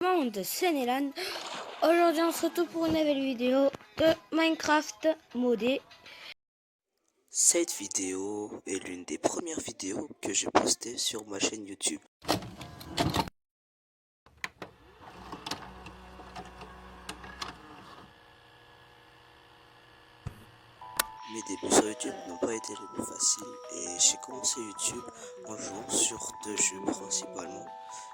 De Senelan. Aujourd'hui on se retrouve pour une nouvelle vidéo de Minecraft modé. Cette vidéo est l'une des premières vidéos que j'ai postées sur ma chaîne YouTube. Mes débuts sur YouTube n'ont pas été les plus faciles et j'ai commencé YouTube en jouant sur deux jeux principalement,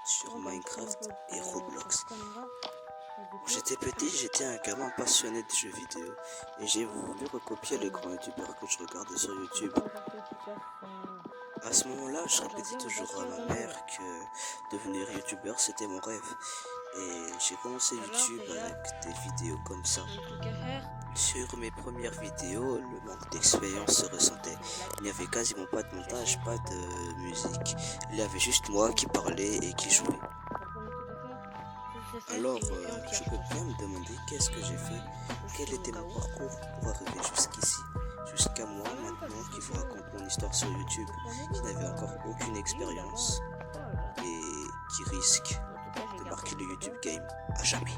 sur Minecraft et Roblox. Quand j'étais petit, j'étais un gamin passionné de jeux vidéo et j'ai voulu recopier les grands youtubeurs que je regardais sur YouTube. À ce moment-là, je répétais toujours à ma mère que devenir youtubeur c'était mon rêve. Et j'ai commencé YouTube avec des vidéos comme ça. Sur mes premières vidéos, le manque d'expérience se ressentait. Il n'y avait quasiment pas de montage, pas de musique. Il y avait juste moi qui parlais et qui jouais. Alors, je peux bien me demander qu'est-ce que j'ai fait, quel était mon parcours pour arriver jusqu'ici, jusqu'à moi maintenant qui vous raconte mon histoire sur YouTube, qui n'avait encore aucune expérience et qui risque de marquer le YouTube game à jamais.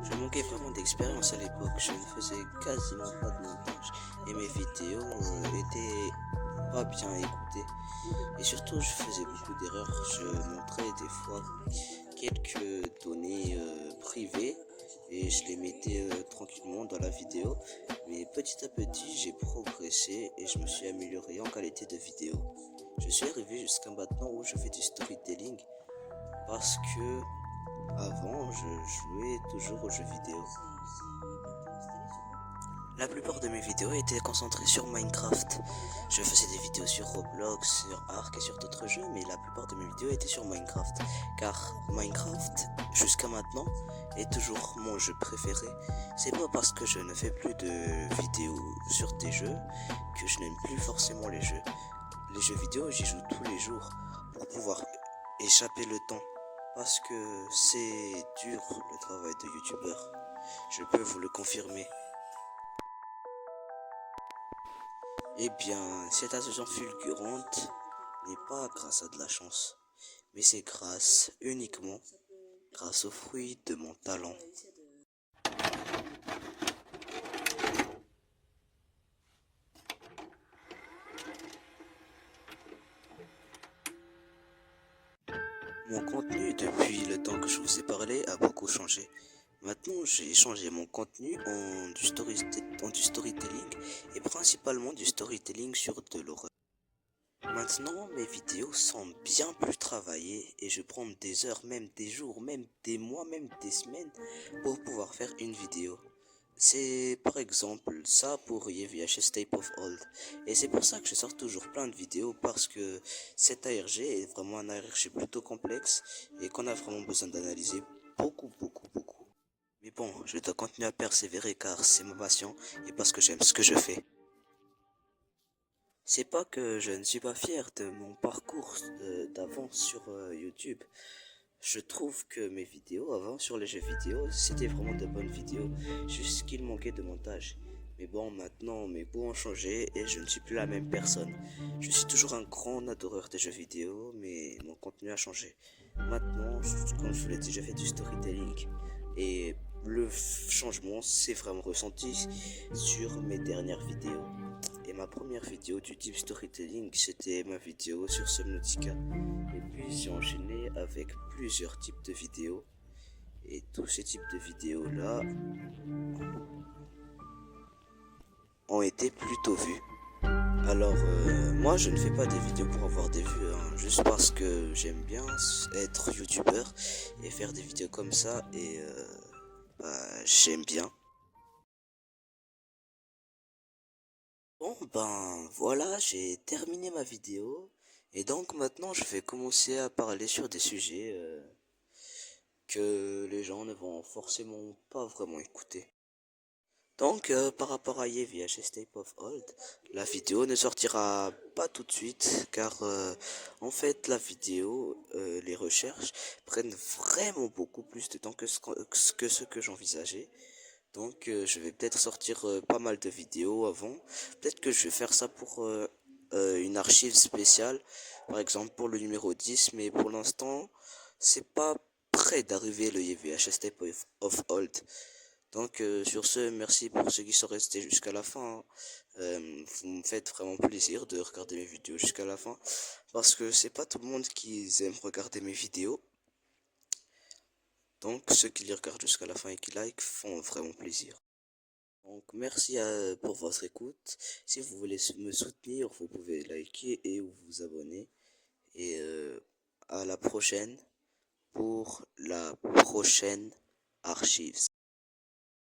Je manquais vraiment d'expérience à l'époque, je ne faisais quasiment pas de montage et mes vidéos étaient pas bien écoutées. Et surtout, je faisais beaucoup d'erreurs, je montrais des fois quelques données privées et je les mettais tranquillement dans la vidéo. Mais petit à petit, j'ai progressé et je me suis amélioré en qualité de vidéo. Je suis arrivé jusqu'à maintenant où je fais du storytelling parce que avant, je jouais toujours aux jeux vidéo. La plupart de mes vidéos étaient concentrées sur Minecraft. Je faisais des vidéos sur Roblox, sur Ark et sur d'autres jeux, mais la plupart de mes vidéos étaient sur Minecraft. Car Minecraft, jusqu'à maintenant, est toujours mon jeu préféré. C'est pas parce que je ne fais plus de vidéos sur des jeux que je n'aime plus forcément les jeux. Les jeux vidéo, j'y joue tous les jours pour pouvoir échapper le temps. Parce que c'est dur le travail de youtubeur. Je peux vous le confirmer. Eh bien, cette ascension fulgurante n'est pas grâce à de la chance, mais c'est uniquement grâce aux fruits de mon talent. Mon contenu depuis le temps que je vous ai parlé a beaucoup changé. Maintenant, j'ai changé mon contenu en du storytelling et principalement du storytelling sur de l'horreur. Maintenant, mes vidéos sont bien plus travaillées et je prends des heures, même des jours, même des mois, même des semaines pour pouvoir faire une vidéo. C'est par exemple ça pour YVHS Tape of Old. Et c'est pour ça que je sors toujours plein de vidéos parce que cet ARG est vraiment un ARG plutôt complexe et qu'on a vraiment besoin d'analyser beaucoup. Mais bon, je dois continuer à persévérer car c'est ma passion et parce que j'aime ce que je fais. C'est pas que je ne suis pas fier de mon parcours d'avant sur YouTube. Je trouve que mes vidéos avant sur les jeux vidéo, c'était vraiment de bonnes vidéos, juste qu'il manquait de montage. Mais bon, maintenant mes goûts ont changé et je ne suis plus la même personne. Je suis toujours un grand adoreur des jeux vidéo, mais mon contenu a changé. Maintenant, comme je vous l'ai dit, je fais du storytelling. Et le changement s'est vraiment ressenti sur mes dernières vidéos. Et ma première vidéo du type storytelling, c'était ma vidéo sur Subnautica. Et puis j'ai enchaîné avec plusieurs types de vidéos. Et tous ces types de vidéos-là ont été plutôt vus. Alors moi je ne fais pas des vidéos pour avoir des vues, hein, juste parce que j'aime bien être youtubeur et faire des vidéos comme ça et j'aime bien. Bon ben voilà, j'ai terminé ma vidéo et donc maintenant je vais commencer à parler sur des sujets que les gens ne vont forcément pas vraiment écouter. Donc par rapport à YVHS Tape of Old, la vidéo ne sortira pas tout de suite car en fait la vidéo, les recherches prennent vraiment beaucoup plus de temps que ce que j'envisageais. Donc je vais peut-être sortir pas mal de vidéos avant. Peut-être que je vais faire ça pour une archive spéciale, par exemple pour le numéro 10, mais pour l'instant c'est pas près d'arriver le YVH Step of Old. Donc sur ce, merci pour ceux qui sont restés jusqu'à la fin. Vous me faites vraiment plaisir de regarder mes vidéos jusqu'à la fin. Parce que c'est pas tout le monde qui aime regarder mes vidéos. Donc ceux qui les regardent jusqu'à la fin et qui like font vraiment plaisir. Donc merci pour votre écoute. Si vous voulez me soutenir, vous pouvez liker et vous abonner. Et à la prochaine pour la prochaine archive.